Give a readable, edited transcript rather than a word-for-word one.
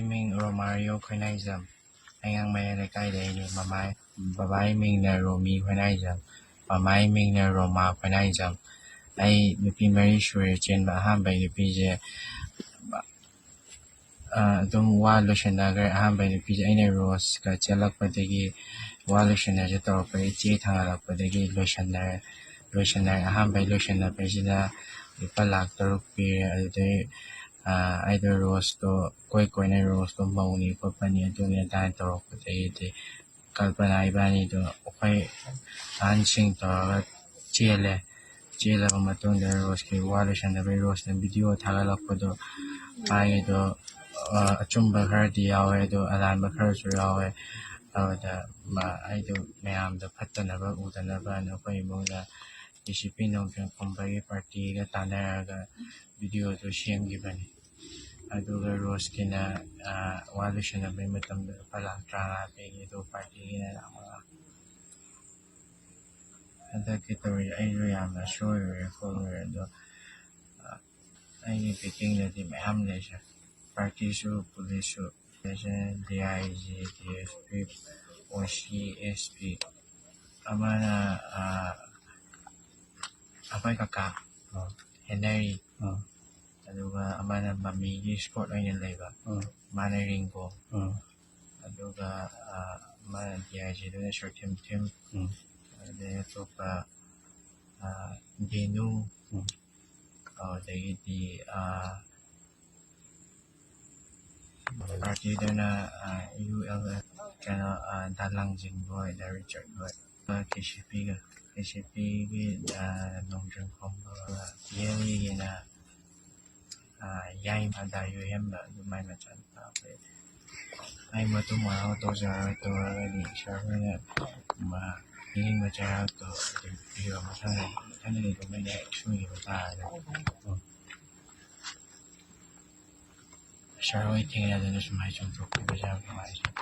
ꯃꯤꯡ ꯔꯣꯃꯥꯔꯤꯑꯣ ꯈꯣꯏꯅꯥꯏꯖꯝ ꯑꯩꯉꯥꯡ ꯃꯌꯥꯏ ꯂꯩꯀꯥꯏꯗꯒꯤꯅꯤ ꯕꯕꯥꯒꯤ ꯃꯤꯡꯅ ꯔꯣꯃꯤ ꯈꯣꯏꯅꯥꯏꯖꯝ ꯃꯃꯥꯒꯤ ꯃꯤꯡꯅ ꯔꯣꯃꯥ ꯈꯣꯏꯅꯥꯏꯖꯝ ꯑꯩ ꯅꯨꯄꯤ 4 ꯁꯨꯔꯦ ꯆꯦꯟꯕ ꯑꯍꯥꯟꯕꯩ ꯅꯨꯄꯤꯁꯦ ꯑꯗꯨꯝ ꯋꯥ ꯂꯣꯏꯁꯟꯅꯈ꯭ꯔꯦ ꯑꯍꯥꯟꯕꯩ ꯅꯨꯄꯤꯁꯦ ꯑꯩꯅ ꯔꯣꯁꯀ ꯆꯦꯜꯂꯛꯄꯗꯒꯤ ꯋꯥ ꯂꯣꯏꯁꯟꯅꯁꯦ ꯇꯧꯔꯛꯄꯗꯒꯤ ꯆꯦ ꯊꯥꯡꯒꯠꯂꯛꯄꯗꯒꯤ ꯂꯣꯏꯁꯟꯅꯔꯦ ꯑꯍꯥꯟꯕꯩ ꯂꯣꯏꯁꯟꯅꯕꯁꯤꯗ ꯂꯨꯄꯥ 1,00,000 ꯄꯤꯔꯦ ꯑꯗꯨꯗꯩ ꯑꯩꯗꯣ ꯔꯣꯁꯇꯣ ꯀꯣꯏꯅ ꯔꯣꯁꯇꯣ ꯃꯧꯅꯤ ꯈꯣꯠꯄꯅꯤ ꯑꯗꯨꯅꯤ ꯑꯗꯥꯏꯅ ꯇꯧꯔꯛꯄꯗꯒꯤꯗꯤ ꯀꯜꯄꯅꯥ ꯏꯕꯥꯅꯤꯗꯣ ꯑꯩꯈꯣꯏ ꯑꯍꯟꯁꯤꯡ ꯇꯧꯔꯒ ꯆꯦꯜꯂꯕ ꯃꯇꯨꯡꯗ ꯔꯣꯁꯀꯤ ꯋꯥ ꯂꯣꯏꯁꯟꯅꯕꯒꯤ ꯔꯣꯁꯅ ꯚꯤꯗꯤꯑꯣ ꯊꯥꯒꯠꯂꯛꯄꯗꯣ ꯃꯥꯒꯤꯗꯣ ꯑꯆꯨꯝꯕ ꯈꯔꯗꯤ ꯌꯥꯎꯋꯦ ꯑꯗꯣ ꯑꯔꯥꯟꯕ ꯈꯔꯁꯨ ꯌꯥꯎꯋꯦ ꯑꯗꯨꯗ ꯑꯩꯗꯣ ꯃꯌꯥꯝꯗ ꯐꯠꯇꯅꯕ ꯎꯗꯅꯕꯅ ꯑꯩꯈꯣꯏ ꯏꯃꯨꯡꯗ ꯗꯤꯁꯤꯄ꯭ꯂꯤꯟ ꯅꯣꯡꯊꯣꯡꯕꯒꯤ ꯄꯥꯔꯇꯤꯒ ꯇꯥꯟꯅꯔꯒ ꯚꯤꯗꯤꯑꯣꯗꯣ ꯁꯦꯝꯈꯤꯕꯅꯤ ꯑꯗꯨꯒ ꯔꯣꯁꯀꯤꯅ ꯋꯥ ꯂꯣꯏꯁꯟꯅꯕꯒꯤ ꯃꯇꯝꯗ ꯂꯨꯄꯥ 35,000 ꯄꯤꯒꯤ ꯑꯗꯨꯒ ꯄꯥꯔꯇꯤꯒꯤꯅ 5,000,000 ꯍꯟꯗꯛꯀꯤ ꯇꯧꯔꯤ ꯑꯩꯁꯨ ꯌꯥꯝꯅ ꯁꯣꯏꯔꯨꯔꯦ ꯈꯣꯠꯂꯨꯔꯦ ꯑꯗꯣ ꯑꯩꯒꯤ ꯕꯦꯀꯤꯡꯗꯗꯤ ꯃꯌꯥꯝ ꯂꯩꯁꯦ ꯄꯥꯔꯇꯤꯁꯨ ꯄꯨꯂꯤꯁꯁꯨ DIG DSP OC SP ꯑꯃꯅ ꯑꯩꯈꯣꯏ ꯀꯀꯥ ꯍꯦꯅꯔꯤ ꯑꯗꯨꯒ ꯑꯃꯅ ꯃꯃꯤꯒꯤ ꯏꯁꯄꯣꯔꯠ ꯑꯣꯏꯅ ꯂꯩꯕ ꯃꯥꯅ ꯔꯤꯡꯒꯣ ꯑꯗꯨꯒ ꯑꯃꯅ DIGꯗꯨꯅ ꯁꯨꯔꯊꯤꯝ ꯑꯗꯩ ꯑꯇꯣꯞꯄ ꯕꯦꯅꯨ ꯑꯗꯒꯤꯗꯤ ꯄꯥꯔꯇꯤꯗꯨꯅ UL ꯀꯩꯅꯣ ꯗꯥꯂꯥꯡꯖꯤꯡꯕꯣꯏ ꯔꯤꯆꯔꯠ ꯍꯣꯏ KCPꯒꯤ ꯅꯣꯡꯖꯪ ꯈꯣꯝꯕ TLEꯒꯤꯅ ꯌꯥꯏꯃ ꯗꯥꯌꯨꯍꯦꯝꯕ ꯑꯗꯨꯃꯥꯏ ꯃꯆꯥꯅꯨꯄꯥ ꯑꯩ ꯃꯇꯨꯡ ꯃꯅꯥꯎ ꯇꯧꯔꯒꯗꯤ ꯏꯁꯣꯔ ꯍꯣꯏꯅ ꯄꯤꯅꯤꯡꯕ ꯆꯩꯔꯥꯛꯇꯣ ꯑꯗꯨꯝ ꯄꯤꯕ ꯃꯊꯪꯗꯗꯤ ꯑꯗꯨꯃꯥꯏꯅ ꯁꯣꯏꯈꯤꯕ ꯇꯥꯔꯒꯗꯤ ꯏꯁꯣꯔ ꯍꯣꯏ ꯊꯦꯡꯅꯗꯅ ꯁꯨꯃꯥꯏꯅ ꯆꯣꯡꯊꯣꯛꯄꯤꯕꯁꯦ ꯌꯥꯝ ꯅꯨꯡꯉꯥꯏꯖꯩ